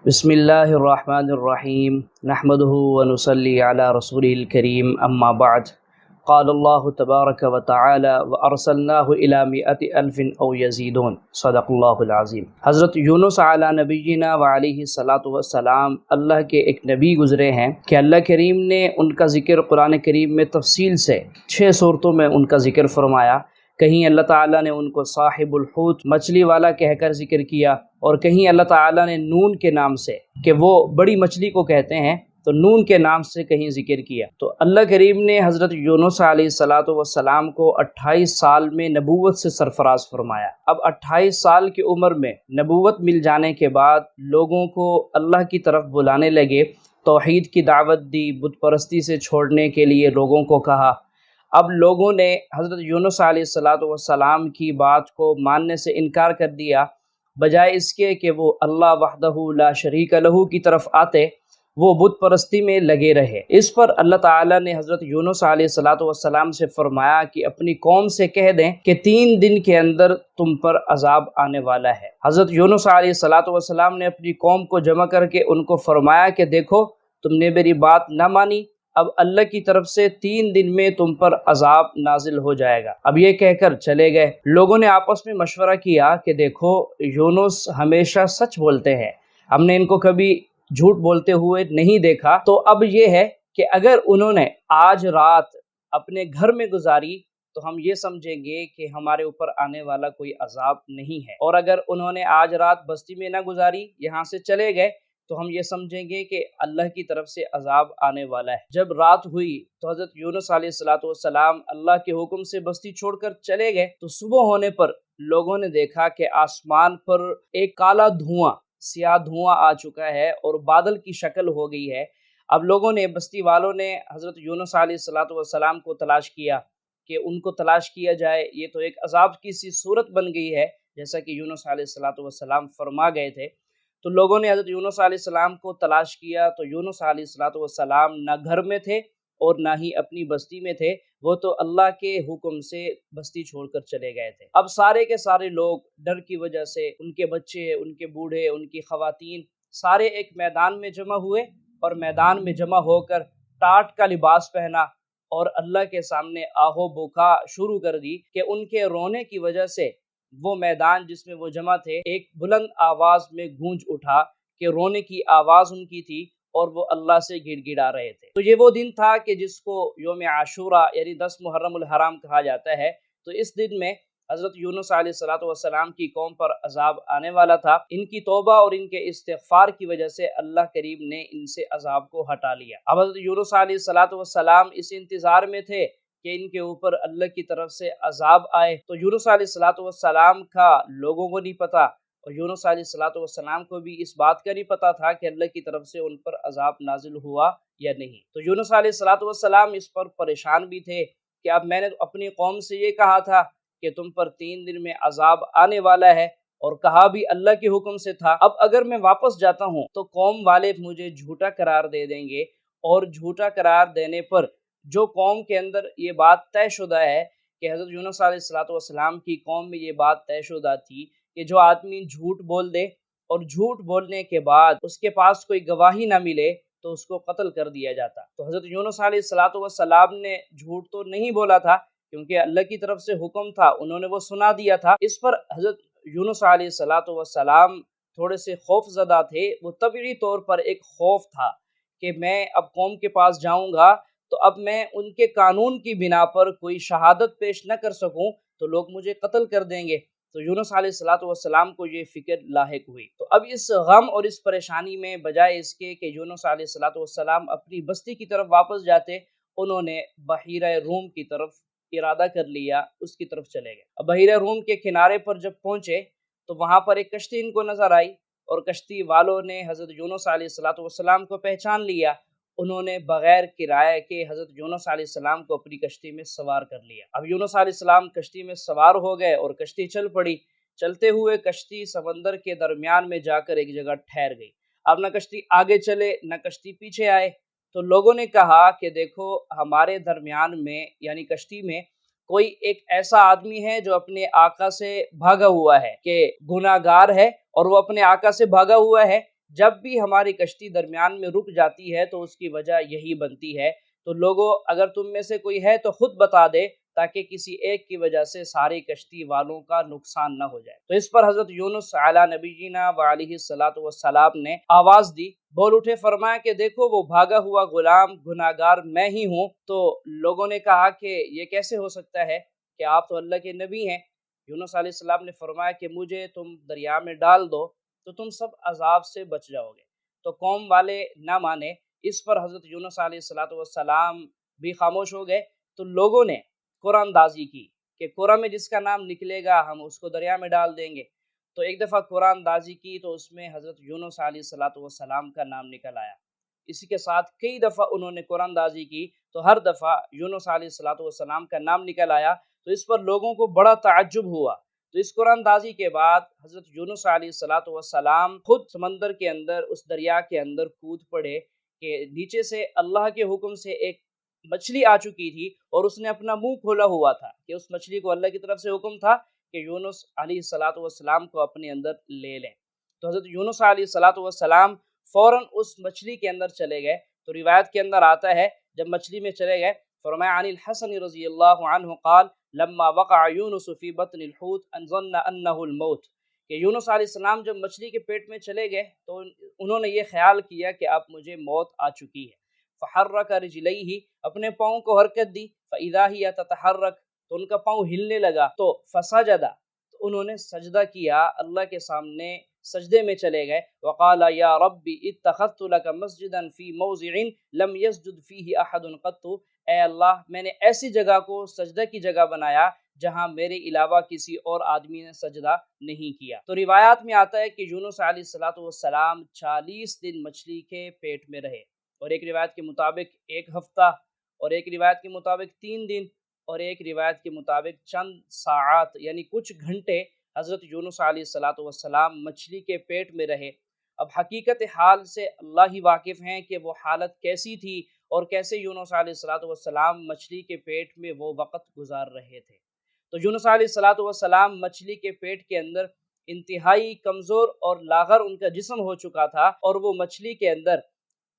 بسم اللہ الرحمن الرحیم نحمده ونصلی علی رسوله الکریم اما بعد قال اللہ تبارک وتعالی وارسلناہ الی مئۃ الف او یزیدون صدق اللہ العظیم۔ حضرت یونس علی نبینا وعلیہ الصلاۃ والسلام اللہ کے ایک نبی گزرے ہیں کہ اللہ کریم نے ان کا ذکر قرآن کریم میں تفصیل سے 6 صورتوں میں ان کا ذکر فرمایا۔ کہیں اللہ تعالیٰ نے ان کو صاحب الحوت مچھلی والا کہہ کر ذکر کیا، اور کہیں اللہ تعالیٰ نے نون کے نام سے کہ وہ بڑی مچھلی کو کہتے ہیں تو نون کے نام سے کہیں ذکر کیا۔ تو اللہ کریم نے حضرت یونس علیہ الصلاۃ والسلام کو 28 سال میں نبوت سے سرفراز فرمایا۔ اب 28 سال کی عمر میں نبوت مل جانے کے بعد لوگوں کو اللہ کی طرف بلانے لگے، توحید کی دعوت دی، بت پرستی سے چھوڑنے کے لیے لوگوں کو کہا۔ اب لوگوں نے حضرت یونس علیہ الصلاۃ والسلام کی بات کو ماننے سے انکار کر دیا، بجائے اس کے کہ وہ اللہ وحدہ لا شریک لہ کی طرف آتے وہ بت پرستی میں لگے رہے۔ اس پر اللہ تعالیٰ نے حضرت یونس علیہ الصلاۃ والسلام سے فرمایا کہ اپنی قوم سے کہہ دیں کہ 3 دن کے اندر تم پر عذاب آنے والا ہے۔ حضرت یونس علیہ الصلاۃ والسلام نے اپنی قوم کو جمع کر کے ان کو فرمایا کہ دیکھو تم نے میری بات نہ مانی، اب اللہ کی طرف سے 3 دن میں تم پر عذاب نازل ہو جائے گا۔ اب یہ کہہ کر چلے گئے۔ لوگوں نے آپس میں مشورہ کیا کہ دیکھو یونس ہمیشہ سچ بولتے ہیں، ہم نے ان کو کبھی جھوٹ بولتے ہوئے نہیں دیکھا، تو اب یہ ہے کہ اگر انہوں نے آج رات اپنے گھر میں گزاری تو ہم یہ سمجھیں گے کہ ہمارے اوپر آنے والا کوئی عذاب نہیں ہے، اور اگر انہوں نے آج رات بستی میں نہ گزاری، یہاں سے چلے گئے، تو ہم یہ سمجھیں گے کہ اللہ کی طرف سے عذاب آنے والا ہے۔ جب رات ہوئی تو حضرت یونس علیہ الصلاۃ والسلام اللہ کے حکم سے بستی چھوڑ کر چلے گئے، تو صبح ہونے پر لوگوں نے دیکھا کہ آسمان پر ایک کالا دھواں، سیاہ دھواں آ چکا ہے اور بادل کی شکل ہو گئی ہے۔ اب لوگوں نے، بستی والوں نے حضرت یونس علیہ الصلاۃ والسلام کو تلاش کیا کہ ان کو تلاش کیا جائے، یہ تو ایک عذاب کی سی صورت بن گئی ہے جیسا کہ یونس علیہ الصلاۃ والسلام فرما گئے تھے۔ تو لوگوں نے حضرت یونس علیہ السلام کو تلاش کیا تو یونس علیہ الصلاۃ والسلام نہ گھر میں تھے اور نہ ہی اپنی بستی میں تھے، وہ تو اللہ کے حکم سے بستی چھوڑ کر چلے گئے تھے۔ اب سارے کے سارے لوگ ڈر کی وجہ سے، ان کے بچے، ان کے بوڑھے، ان کی خواتین، سارے ایک میدان میں جمع ہوئے، اور میدان میں جمع ہو کر ٹاٹ کا لباس پہنا اور اللہ کے سامنے آہو بکا شروع کر دی کہ ان کے رونے کی وجہ سے وہ میدان جس میں وہ جمع تھے ایک بلند آواز میں گونج اٹھا کہ رونے کی آواز ان کی تھی، اور وہ اللہ سے گڑ گڑا رہے تھے۔ تو یہ وہ دن تھا کہ جس کو یوم عاشورہ یعنی 10 محرم الحرام کہا جاتا ہے۔ تو اس دن میں حضرت یونس علیہ الصلاۃ والسلام کی قوم پر عذاب آنے والا تھا۔ ان کی توبہ اور ان کے استغفار کی وجہ سے اللہ کریم نے ان سے عذاب کو ہٹا لیا۔ اب حضرت یونس علیہ الصلاۃ والسلام اس انتظار میں تھے کہ ان کے اوپر اللہ کی طرف سے عذاب آئے۔ تو یونس علیہ الصلاۃ والسلام کا لوگوں کو نہیں پتا، اور یونس علیہ الصلاۃ والسلام کو بھی اس بات کا نہیں پتا تھا کہ اللہ کی طرف سے ان پر عذاب نازل ہوا یا نہیں۔ تو یونس علیہ الصلاۃ والسلام اس پر پریشان بھی تھے کہ اب میں نے اپنی قوم سے یہ کہا تھا کہ تم پر 3 دن میں عذاب آنے والا ہے، اور کہا بھی اللہ کے حکم سے تھا۔ اب اگر میں واپس جاتا ہوں تو قوم والے مجھے جھوٹا قرار دے دیں گے، اور جھوٹا قرار دینے پر جو قوم کے اندر یہ بات طے شدہ ہے کہ حضرت یونس علیہ الصلاۃ والسلام کی قوم میں یہ بات طے شدہ تھی کہ جو آدمی جھوٹ بول دے اور جھوٹ بولنے کے بعد اس کے پاس کوئی گواہی نہ ملے تو اس کو قتل کر دیا جاتا۔ تو حضرت یونس علیہ الصلاۃ والسلام نے جھوٹ تو نہیں بولا تھا کیونکہ اللہ کی طرف سے حکم تھا، انہوں نے وہ سنا دیا تھا۔ اس پر حضرت یونس علیہ الصلاۃ والسلام تھوڑے سے خوف زدہ تھے۔ وہ طبعی طور پر ایک خوف تھا کہ میں اب قوم کے پاس جاؤں گا تو اب میں ان کے قانون کی بنا پر کوئی شہادت پیش نہ کر سکوں تو لوگ مجھے قتل کر دیں گے۔ تو یونس علیہ الصلاۃ والسلام کو یہ فکر لاحق ہوئی۔ تو اب اس غم اور اس پریشانی میں بجائے اس کے کہ یونس علیہ الصلاۃ والسلام اپنی بستی کی طرف واپس جاتے، انہوں نے بحیرہ روم کی طرف ارادہ کر لیا، اس کی طرف چلے گئے۔ اب بحیرہ روم کے کنارے پر جب پہنچے تو وہاں پر ایک کشتی ان کو نظر آئی، اور کشتی والوں نے حضرت یونس علیہ الصلاۃ والسلام کو پہچان لیا۔ انہوں نے بغیر کرایہ کے حضرت یونس علیہ السلام کو اپنی کشتی میں سوار کر لیا۔ اب یونس علیہ السلام کشتی میں سوار ہو گئے اور کشتی چل پڑی۔ چلتے ہوئے کشتی سمندر کے درمیان میں جا کر ایک جگہ ٹھہر گئی۔ اب نہ کشتی آگے چلے نہ کشتی پیچھے آئے۔ تو لوگوں نے کہا کہ دیکھو ہمارے درمیان میں یعنی کشتی میں کوئی ایک ایسا آدمی ہے جو اپنے آقا سے بھاگا ہوا ہے، کہ گناہ گار ہے اور وہ اپنے آقا سے بھاگا ہوا ہے، جب بھی ہماری کشتی درمیان میں رک جاتی ہے تو اس کی وجہ یہی بنتی ہے، تو لوگوں اگر تم میں سے کوئی ہے تو خود بتا دے تاکہ کسی ایک کی وجہ سے ساری کشتی والوں کا نقصان نہ ہو جائے۔ تو اس پر حضرت یونس علی نبینا وعلیہ الصلاۃ والسلام نے آواز دی، بول اٹھے، فرمایا کہ دیکھو وہ بھاگا ہوا غلام گناہگار میں ہی ہوں۔ تو لوگوں نے کہا کہ یہ کیسے ہو سکتا ہے کہ آپ تو اللہ کے نبی ہیں۔ یونس علیہ السلام نے فرمایا کہ مجھے تم دریا میں ڈال دو تو تم سب عذاب سے بچ جاؤ گے۔ تو قوم والے نہ مانے، اس پر حضرت یونس علیہ الصلوۃ والسلام بھی خاموش ہو گئے۔ تو لوگوں نے قرآن اندازی کی کہ قرآن میں جس کا نام نکلے گا ہم اس کو دریا میں ڈال دیں گے۔ تو ایک دفعہ قرآن اندازی کی تو اس میں حضرت یونس علیہ الصلوۃ والسلام کا نام نکل آیا۔ اسی کے ساتھ کئی دفعہ انہوں نے قرآن اندازی کی تو ہر دفعہ یونس علیہ الصلوۃ والسلام کا نام نکل آیا۔ تو اس پر لوگوں کو بڑا تعجب ہوا۔ تو اس قرآن اندازی کے بعد حضرت یونس علیہ الصلوۃ والسلام خود سمندر کے اندر، اس دریا کے اندر کود پڑے کہ نیچے سے اللہ کے حکم سے ایک مچھلی آ چکی تھی اور اس نے اپنا منہ کھولا ہوا تھا کہ اس مچھلی کو اللہ کی طرف سے حکم تھا کہ یونس علیہ الصلوۃ والسلام کو اپنے اندر لے لیں۔ تو حضرت یونس علیہ الصلوۃ والسلام فوراً اس مچھلی کے اندر چلے گئے۔ تو روایت کے اندر آتا ہے جب مچھلی میں چلے گئے، فرمایا عن الحسن رضی اللہ عنہ قال لما وقع یونس فی بطن الحوت ان ظن انہ الموت، کہ یونس علیہ السلام جب مچھلی کے پیٹ میں چلے گئے تو انہوں نے یہ خیال کیا کہ اب مجھے موت آ چکی ہے۔ فحرک رجلیہ، اپنے پاؤں کو حرکت دی، فاذا ہی تتحرک، تو ان کا پاؤں ہلنے لگا، تو فسجد، تو انہوں نے سجدہ کیا، اللہ کے سامنے سجدے میں چلے گئے۔ وقال یا رب اتخذت لك مسجدا فی موضع لم يسجد فیہ احد قط، اے اللہ میں نے ایسی جگہ کو سجدہ کی جگہ بنایا جہاں میرے علاوہ کسی اور آدمی نے سجدہ نہیں کیا۔ تو روایات میں آتا ہے کہ یونس علیہ الصلوۃ والسلام 40 دن مچھلی کے پیٹ میں رہے، اور ایک روایت کے مطابق 1 ہفتہ، اور ایک روایت کے مطابق 3 دن، اور ایک روایت کے مطابق چند ساعات یعنی کچھ گھنٹے حضرت یونس علیہ الصلوۃ والسلام مچھلی کے پیٹ میں رہے۔ اب حقیقت حال سے اللہ ہی واقف ہیں کہ وہ حالت کیسی تھی اور کیسے یونس علیہ الصلوۃ والسلام مچھلی کے پیٹ میں وہ وقت گزار رہے تھے۔ تو یونس علیہ الصلوۃ والسلام مچھلی کے پیٹ کے اندر انتہائی کمزور اور لاغر ان کا جسم ہو چکا تھا، اور وہ مچھلی کے اندر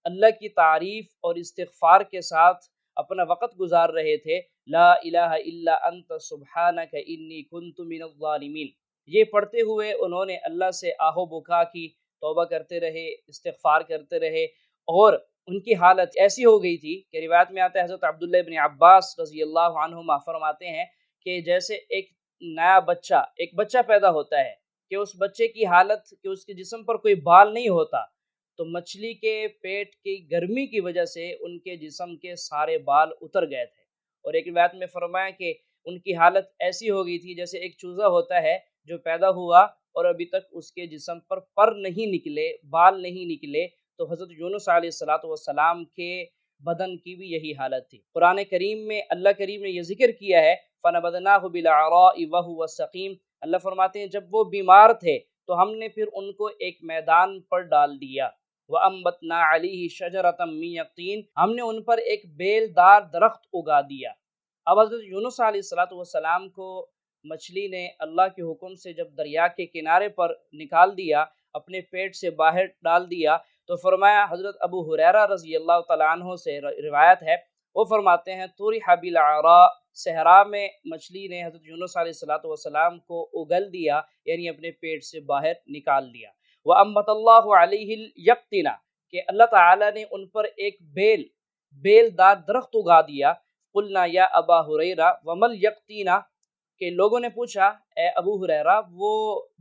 اللہ کی تعریف اور استغفار کے ساتھ اپنا وقت گزار رہے تھے۔ لا الہ الا انت سبحانک انی کنت من الظالمین، یہ پڑھتے ہوئے انہوں نے اللہ سے آہ و بکا کی، توبہ کرتے رہے، استغفار کرتے رہے، اور ان کی حالت ایسی ہو گئی تھی کہ روایت میں آتا ہے حضرت عبداللہ ابن عباس رضی اللہ عنہما فرماتے ہیں کہ جیسے ایک نیا بچہ، ایک بچہ پیدا ہوتا ہے کہ اس بچے کی حالت کہ اس کے جسم پر کوئی بال نہیں ہوتا، تو مچھلی کے پیٹ کی گرمی کی وجہ سے ان کے جسم کے سارے بال اتر گئے تھے، اور ایک روایت میں فرمایا کہ ان کی حالت ایسی ہو گئی تھی جیسے ایک چوزا ہوتا ہے جو پیدا ہوا اور ابھی تک اس کے جسم پر نہیں نکلے، بال نہیں نکلے۔ تو حضرت یونس علیہ الصلوۃ والسلام کے بدن کی بھی یہی حالت تھی۔ قرآن کریم میں اللہ کریم نے یہ ذکر کیا ہے فَنَبَذْنَاهُ بِالْعَرَاءِ وَهُوَ سَقِيمٌ، اللہ فرماتے ہیں جب وہ بیمار تھے تو ہم نے پھر ان کو ایک میدان پر ڈال دیا۔ وَأَنبَتْنَا عَلَيْهِ شَجَرَةً مِّن يَقْطِينٍ، ہم نے ان پر ایک بیل دار درخت اگا دیا۔ اب حضرت یونس علیہ الصلوۃ والسلام کو مچھلی نے اللہ کے حکم سے جب دریا کے کنارے پر نکال دیا، اپنے پیٹ سے باہر ڈال دیا، تو فرمایا حضرت ابو ہریرہ رضی اللہ تعالیٰ عنہ سے روایت ہے، وہ فرماتے ہیں طُرِحَ بِالْعَرَاء، صحرا میں مچھلی نے حضرت یونس علیہ الصلوۃ والسلام کو اگل دیا، یعنی اپنے پیٹ سے باہر نکال دیا۔ وَأَنبَتَ اللَّهُ عَلَيْهِ الْيَقْطِنَ، کہ اللہ تعالیٰ نے ان پر ایک بیل دار درخت اگا دیا۔ قُلْنَا يَا أَبَا هُرَيْرَةَ وَمَا الْيَقْطِينَ، کہ لوگوں نے پوچھا اے ابو ہریرہ وہ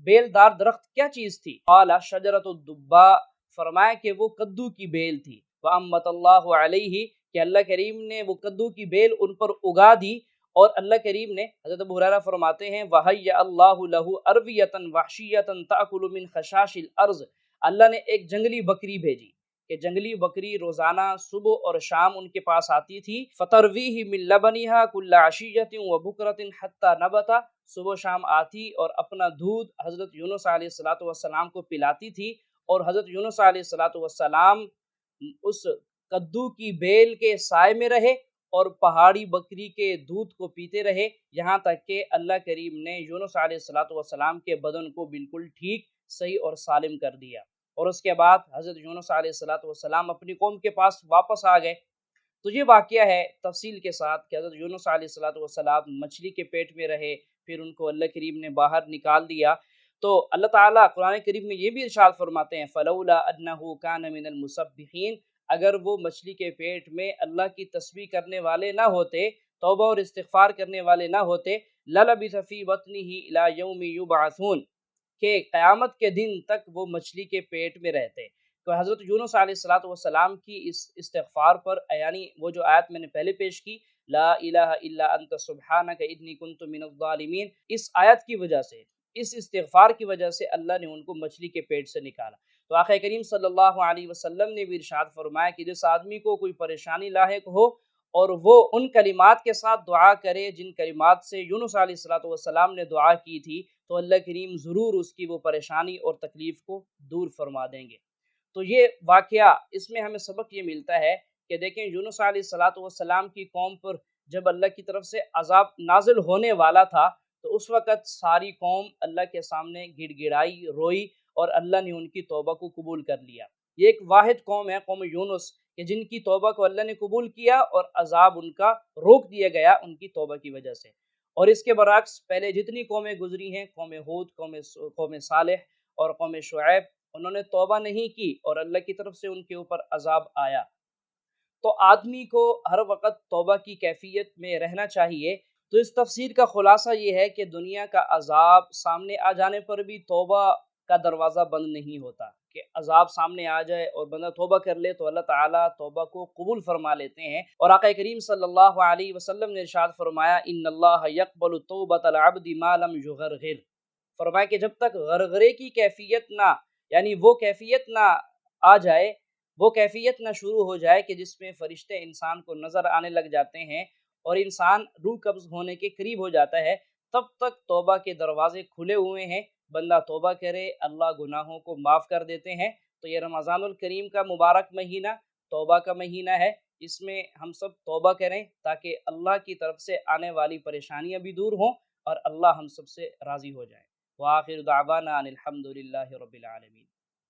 بیل دار درخت کیا چیز تھی؟ قال شجرۃ الدباء، فرمایا کہ وہ کدو کی بیل تھی۔ وَأَنبَتَ اللَّهُ عَلَيْهِ، کہ اللہ کریم نے وہ کدو کی بیل ان پر اگا دی، اور اللہ کریم نے، حضرت ابو ہریرہ فرماتے ہیں وَهَيَّأَ اللَّهُ لَهُ أَرْوِيَةً وَحْشِيَّةً تَأْكُلُ مِنْ خَشَاشِ الْأَرْضِ، اللہ نے ایک جنگلی بکری بھیجی کہ جنگلی بکری روزانہ صبح اور شام ان کے پاس آتی تھی۔ فَتَرْوِيهِ مِنْ لَبَنِهَا كُلَّ عَشِيَّةٍ وَبُكْرَةٍ حَتَّى نَبَتَ، صبح شام آتی اور اپنا دودھ حضرت یونس علیہ الصلوۃ والسلام کو پلاتی تھی، اور حضرت یونس علیہ الصلوۃ والسلام اس کدو کی بیل کے سائے میں رہے اور پہاڑی بکری کے دودھ کو پیتے رہے، یہاں تک کہ اللہ کریم نے یونس علیہ الصلوۃ والسلام کے بدن کو بالکل ٹھیک، صحیح اور سالم کر دیا۔ اور اس کے بعد حضرت یونس علیہ السلام اپنی قوم کے پاس واپس آ گئے۔ تو یہ واقعہ ہے تفصیل کے ساتھ کہ حضرت یونس علیہ السلام مچھلی کے پیٹ میں رہے، پھر ان کو اللہ کریم نے باہر نکال دیا۔ تو اللہ تعالیٰ قرآن کریم میں یہ بھی ارشاد فرماتے ہیں فَلَوْلَا أَنَّهُ كَانَ مِنَ الْمُسَبِّحِينَ، اگر وہ مچھلی کے پیٹ میں اللہ کی تسبیح کرنے والے نہ ہوتے، توبہ اور استغفار کرنے والے نہ ہوتے، لَلَبِثَ فِي بَطْنِهِ إِلَى يَوْمِ يُبْعَثُونَ، کہ قیامت کے دن تک وہ مچھلی کے پیٹ میں رہتے۔ تو حضرت یونس علیہ السلام کی اس استغفار پر، یعنی وہ جو آیت میں نے پہلے پیش کی، لا الہ الا انت سبحانک انی کنت من الظالمین، اس آیت کی وجہ سے، اس استغفار کی وجہ سے اللہ نے ان کو مچھلی کے پیٹ سے نکالا۔ تو آقا کریم صلی اللہ علیہ وسلم نے بھی ارشاد فرمایا کہ جس آدمی کو کوئی پریشانی لاحق ہو اور وہ ان کلمات کے ساتھ دعا کرے جن کلمات سے یونس علیہ السلام نے دعا کی تھی، تو اللہ کریم ضرور اس کی وہ پریشانی اور تکلیف کو دور فرما دیں گے۔ تو یہ واقعہ، اس میں ہمیں سبق یہ ملتا ہے کہ دیکھیں یونس علیہ السلام کی قوم پر جب اللہ کی طرف سے عذاب نازل ہونے والا تھا تو اس وقت ساری قوم اللہ کے سامنے گڑ گڑائی، روئی، اور اللہ نے ان کی توبہ کو قبول کر لیا۔ یہ ایک واحد قوم ہے، قوم یونس، کہ جن کی توبہ کو اللہ نے قبول کیا اور عذاب ان کا روک دیا گیا ان کی توبہ کی وجہ سے۔ اور اس کے برعکس پہلے جتنی قومیں گزری ہیں، قوم ہود، قوم صالح اور قوم شعیب، انہوں نے توبہ نہیں کی اور اللہ کی طرف سے ان کے اوپر عذاب آیا۔ تو آدمی کو ہر وقت توبہ کی کیفیت میں رہنا چاہیے۔ تو اس تفسیر کا خلاصہ یہ ہے کہ دنیا کا عذاب سامنے آ جانے پر بھی توبہ کا دروازہ بند نہیں ہوتا، کہ عذاب سامنے آ جائے اور بندہ توبہ کر لے تو اللہ تعالیٰ توبہ کو قبول فرما لیتے ہیں۔ اور آقا کریم صلی اللہ علیہ وسلم نے ارشاد فرمایا ان اللہ یقبل توبۃ العبد ما لم یغرغر، فرمایا کہ جب تک غرغرے کی کیفیت نہ، یعنی وہ کیفیت نہ آ جائے، وہ کیفیت نہ شروع ہو جائے کہ جس میں فرشتے انسان کو نظر آنے لگ جاتے ہیں اور انسان روح قبض ہونے کے قریب ہو جاتا ہے، تب تک توبہ کے دروازے کھلے ہوئے ہیں، بندہ توبہ کرے، اللہ گناہوں کو معاف کر دیتے ہیں۔ تو یہ رمضان الکریم کا مبارک مہینہ توبہ کا مہینہ ہے، اس میں ہم سب توبہ کریں تاکہ اللہ کی طرف سے آنے والی پریشانیاں بھی دور ہوں اور اللہ ہم سب سے راضی ہو جائے۔ وآخر دعوانا ان الحمد للہ رب العالمین۔